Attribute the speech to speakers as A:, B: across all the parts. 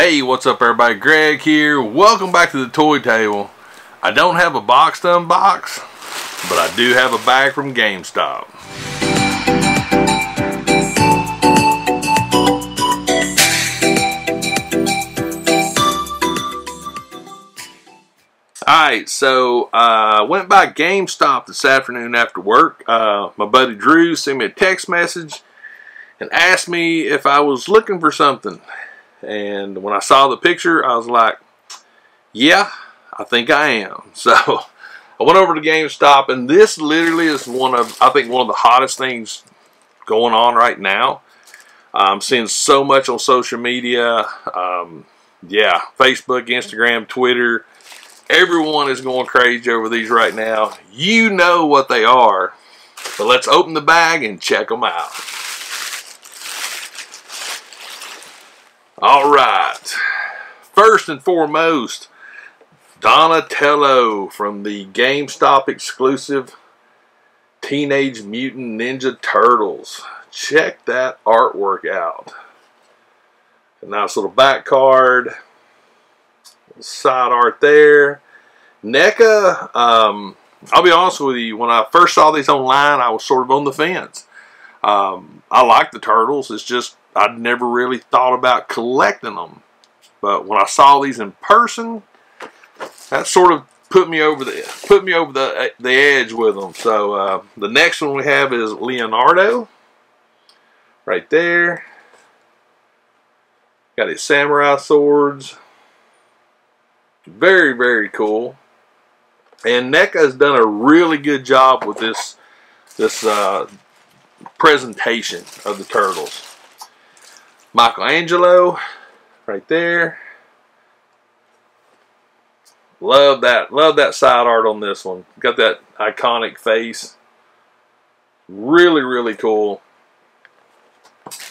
A: Hey, what's up everybody? Greg here. Welcome back to the toy table. I don't have a box to unbox, but I do have a bag from GameStop. Alright, so I went by GameStop this afternoon after work. My buddy Drew sent me a text message and asked me if I was looking for something. And when I saw the picture, I was like, yeah, I think I am. So I went over to GameStop, and this literally is I think one of the hottest things going on right now. I'm seeing so much on social media. Yeah, Facebook, Instagram, Twitter. Everyone is going crazy over these right now. You know what they are. So let's open the bag and check them out. Alright, first and foremost, Donatello from the GameStop exclusive Teenage Mutant Ninja Turtles. Check that artwork out. A nice little back card, side art there. NECA, I'll be honest with you, when I first saw these online, I was sort of on the fence. I like the Turtles, it's just I'd never really thought about collecting them, but when I saw these in person, that sort of put me over the edge with them. So the next one we have is Leonardo, right there. Got his samurai swords. Very, very cool. And NECA has done a really good job with this presentation of the Turtles. Michelangelo, right there. Love that side art on this one. Got that iconic face. Really, really cool.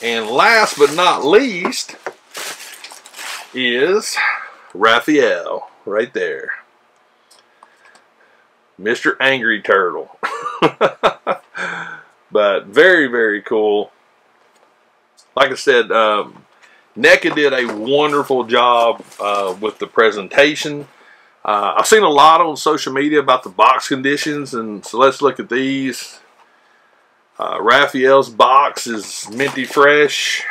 A: And last but not least is Raphael, right there. Mr. Angry Turtle. But very, very cool. Like I said, NECA did a wonderful job with the presentation. I've seen a lot on social media about the box conditions, and so let's look at these. Raphael's box is minty fresh.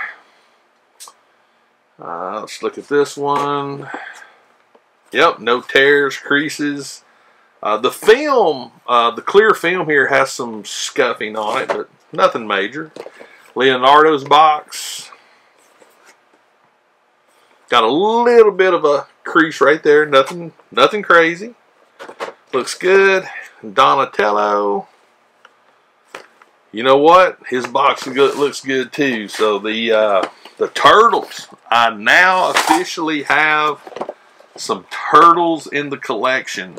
A: Let's look at this one. Yep, no tears, creases. The film, the clear film here has some scuffing on it, but nothing major. Leonardo's box. Got a little bit of a crease right there. Nothing crazy. Looks good. Donatello. You know what? His box looks good too. So the Turtles. I now officially have some Turtles in the collection.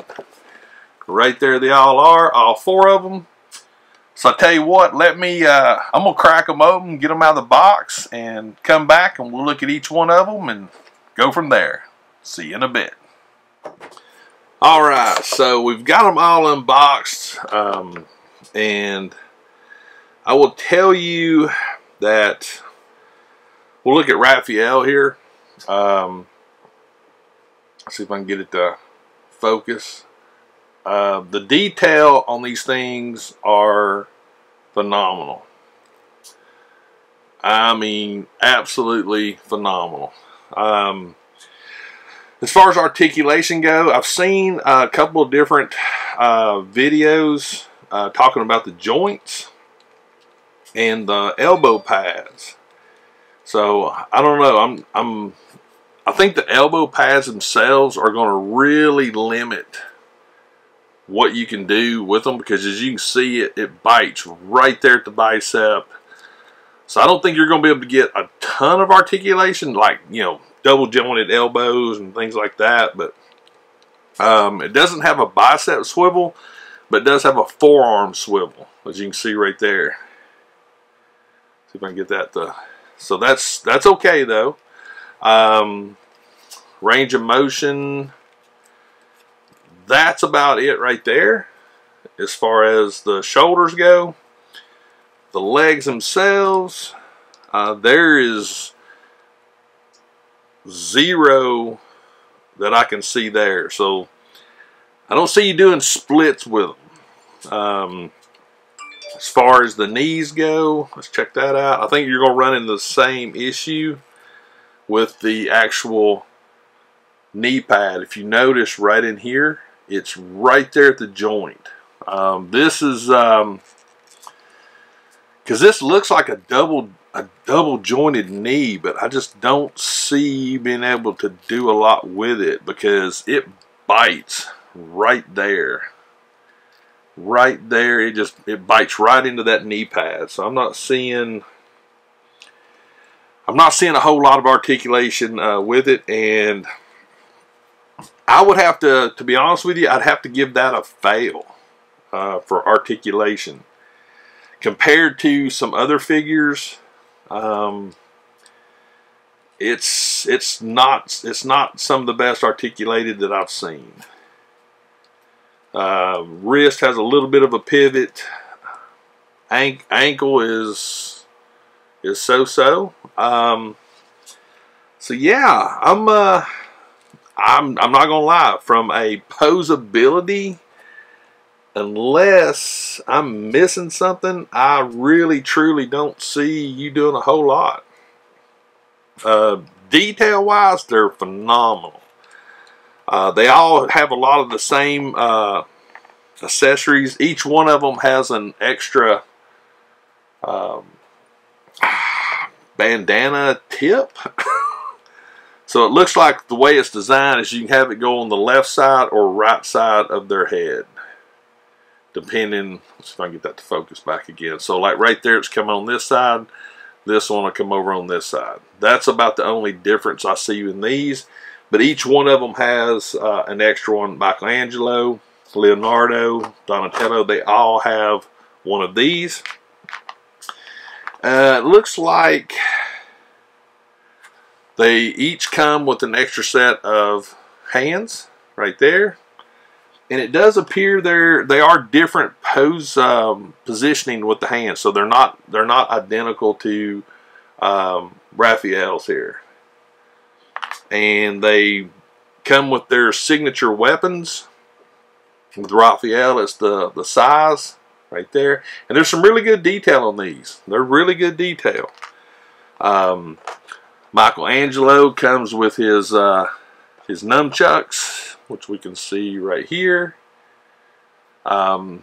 A: Right there they all are. All four of them. So I tell you what, I'm going to crack them open, get them out of the box, and come back and we'll look at each one of them and go from there. See you in a bit. Alright, so we've got them all unboxed, and I will tell you that we'll look at Raphael here. Let's see if I can get it to focus. The detail on these things are phenomenal. I mean, absolutely phenomenal. As far as articulation go, I've seen a couple of different videos talking about the joints and the elbow pads. So I don't know. I think the elbow pads themselves are going to really limit what you can do with them, because as you can see, it bites right there at the bicep. So I don't think you're going to be able to get a ton of articulation, like, you know, double jointed elbows and things like that. But it doesn't have a bicep swivel, but it does have a forearm swivel, as you can see right there. See if I can get that to. So that's okay though. Range of motion. That's about it right there as far as the shoulders go. The legs themselves, there is zero that I can see there. So I don't see you doing splits with them. As far as the knees go, let's check that out. I think you're going to run into the same issue with the actual knee pad. If you notice right in here, it's right there at the joint. This is because this looks like a double jointed knee, but I just don't see you being able to do a lot with it because it bites right there. Right there, it bites right into that knee pad. So I'm not seeing a whole lot of articulation with it, and I would have to be honest with you, I'd have to give that a fail for articulation compared to some other figures. It's not some of the best articulated that I've seen. Wrist has a little bit of a pivot. Ankle is so-so. So yeah, I'm not gonna lie. From a posability, unless I'm missing something, I really truly don't see you doing a whole lot. Detail wise, they're phenomenal. They all have a lot of the same accessories. Each one of them has an extra bandana tip. So it looks like the way it's designed is you can have it go on the left side or right side of their head, depending. Let's see if I can get that to focus back again. So like right there, it's coming on this side. This one will come over on this side. That's about the only difference I see in these. But each one of them has an extra one. Michelangelo, Leonardo, Donatello, they all have one of these. It looks like they each come with an extra set of hands right there. And it does appear they are different pose positioning with the hands, so they're not identical to Raphael's here. And they come with their signature weapons. With Raphael, it's the size right there. And there's some really good detail on these. They're really good detail. Michelangelo comes with his nunchucks, which we can see right here. Parts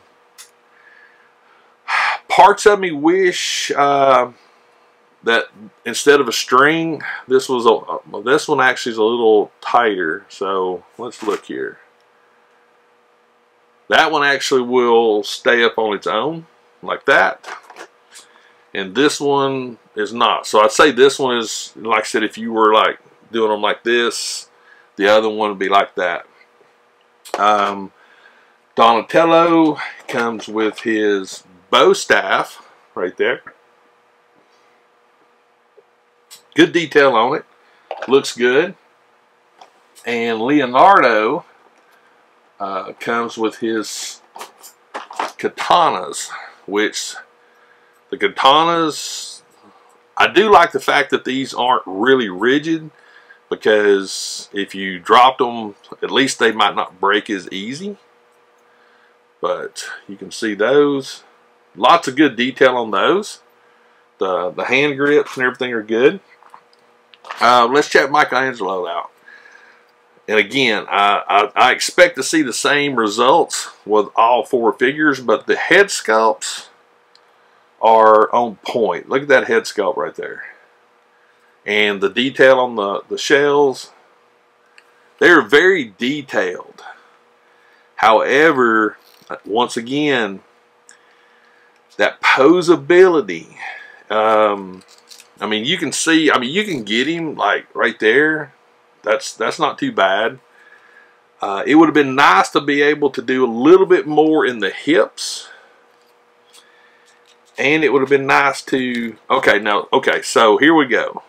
A: of me wish that instead of a string, this one actually is a little tighter. So let's look here. That one actually will stay up on its own like that, and this one is not. So I'd say this one is, like I said, if you were like doing them like this, the other one would be like that. Donatello comes with his bow staff right there. Good detail on it. Looks good. And Leonardo comes with his katanas, which the katanas, I do like the fact that these aren't really rigid, because if you dropped them, at least they might not break as easy. But you can see those. Lots of good detail on those. The hand grips and everything are good. Let's check Michelangelo out. And again, I expect to see the same results with all four figures, but the head sculpts are on point. Look at that head sculpt right there. And the detail on the shells, they're very detailed. However, once again, that posability, I mean, you can see, I mean, you can get him like right there. That's not too bad. It would have been nice to be able to do a little bit more in the hips. And it would have been nice to, okay, so here we go.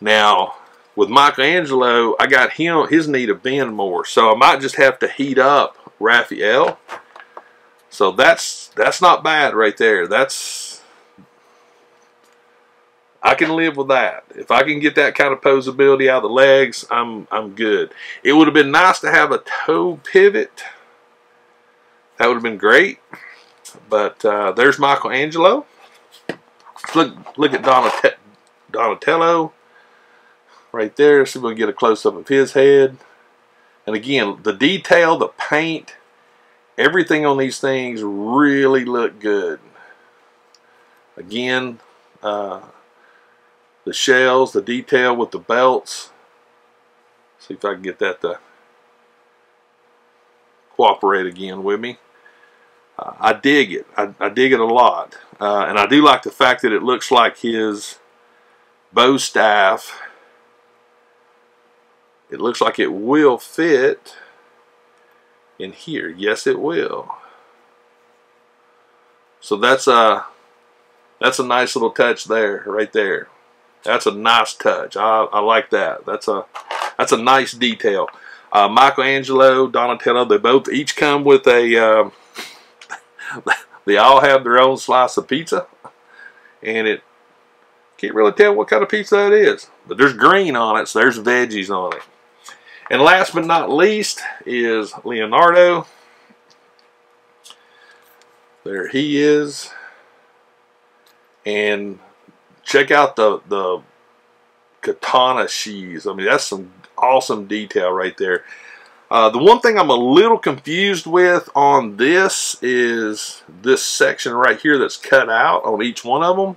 A: Now, with Michelangelo, I got his knee to bend more. So I might just have to heat up Raphael. So that's not bad right there. That's I can live with that. If I can get that kind of posability out of the legs, I'm good. It would have been nice to have a toe pivot. That would have been great. But there's Michelangelo. Look at Donatello right there. See if we can get a close-up of his head. And again, the detail, the paint, everything on these things really look good. Again, the shells, the detail with the belts. See if I can get that to cooperate again with me. I dig it. I dig it a lot. And I do like the fact that it looks like his bow staff. It looks like it will fit in here. Yes, it will. So that's a nice little touch there, right there. That's a nice touch. I like that. That's a nice detail. Michelangelo, Donatello, they both each come with a. They all have their own slice of pizza, and it can't really tell what kind of pizza that is. But there's green on it, so there's veggies on it. And last but not least is Leonardo. There he is. And check out the katana sheaths. I mean, that's some awesome detail right there. The one thing I'm a little confused with on this is this section right here that's cut out on each one of them.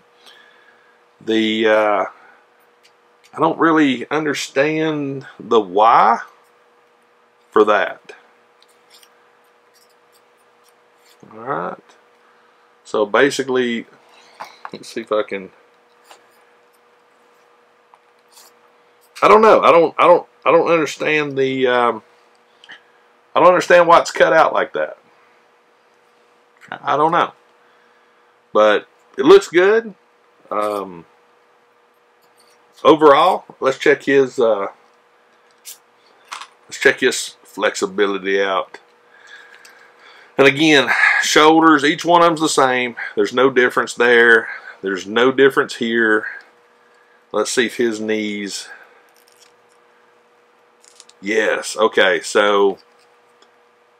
A: I don't really understand the why for that. Alright. So basically, let's see if I can. I don't know. I don't understand the I don't understand why it's cut out like that. I don't know. But it looks good. Overall, let's check his flexibility out. And again, shoulders, each one of them's the same. There's no difference there. There's no difference here. Let's see if his knees. Yes, okay, so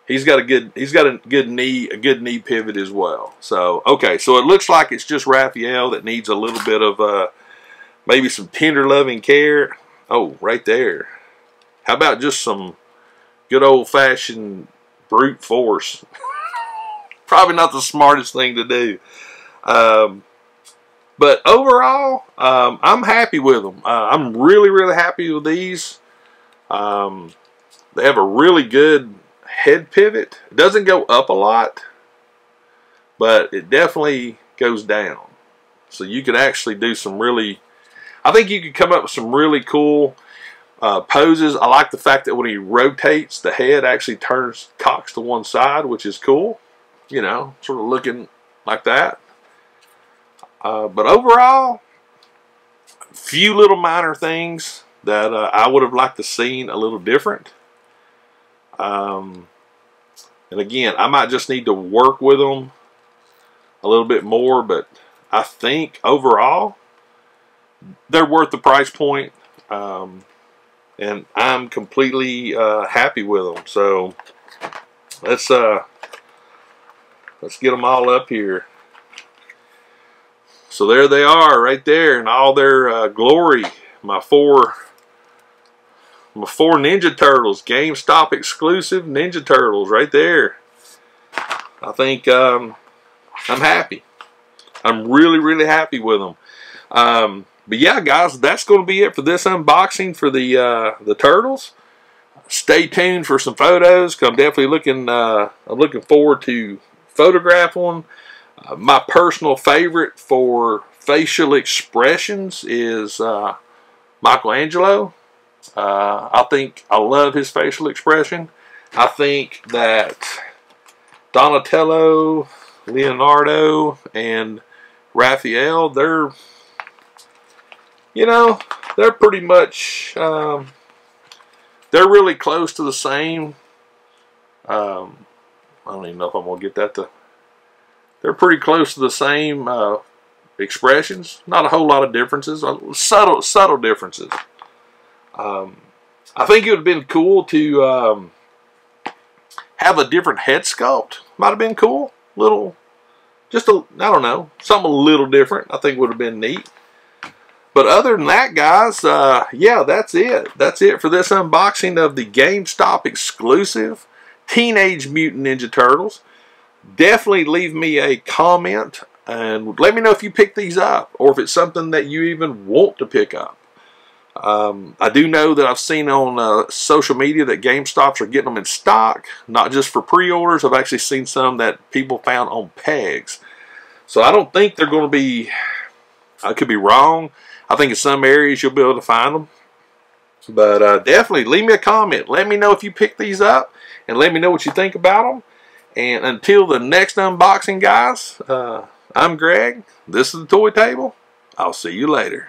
A: he's got a good knee pivot as well. So okay, so it looks like it's just Raphael that needs a little bit of maybe some tender loving care. Oh, right there. How about just some good old-fashioned brute force? Probably not the smartest thing to do. But overall, I'm happy with them. I'm really happy with these. They have a really good head pivot. It doesn't go up a lot, but it definitely goes down. So you could actually do some really, I think you could come up with some really cool poses. I like the fact that when he rotates, the head actually cocks to one side, which is cool. You know, sort of looking like that. But overall, a few little minor things that I would have liked to seen a little different. And again, I might just need to work with them a little bit more, but I think overall they're worth the price point. And I'm completely happy with them. So let's get them all up here. So there they are, right there, in all their glory. My four Ninja Turtles, GameStop exclusive Ninja Turtles, right there. I think I'm happy. I'm really happy with them. But yeah, guys, that's going to be it for this unboxing for the Turtles. Stay tuned for some photos, because I'm definitely looking forward to photographing them. My personal favorite for facial expressions is Michelangelo. I love his facial expression. I think that Donatello, Leonardo, and Raphael, they're pretty much, they're really close to the same. I don't even know if I'm going to get that to, they're pretty close to the same expressions. Not a whole lot of differences. Subtle differences. I think it would have been cool to have a different head sculpt. Might have been cool. I don't know, something a little different. I think would have been neat. But other than that, guys, yeah, that's it. That's it for this unboxing of the GameStop exclusive Teenage Mutant Ninja Turtles. Definitely leave me a comment and let me know if you pick these up or if it's something that you even want to pick up. I do know that I've seen on social media that GameStops are getting them in stock, not just for pre-orders. I've actually seen some that people found on pegs. So I don't think they're going to be, I could be wrong. I think in some areas you'll be able to find them. But definitely leave me a comment. Let me know if you pick these up and let me know what you think about them. And until the next unboxing, guys, I'm Greg. This is the Toy Table. I'll see you later.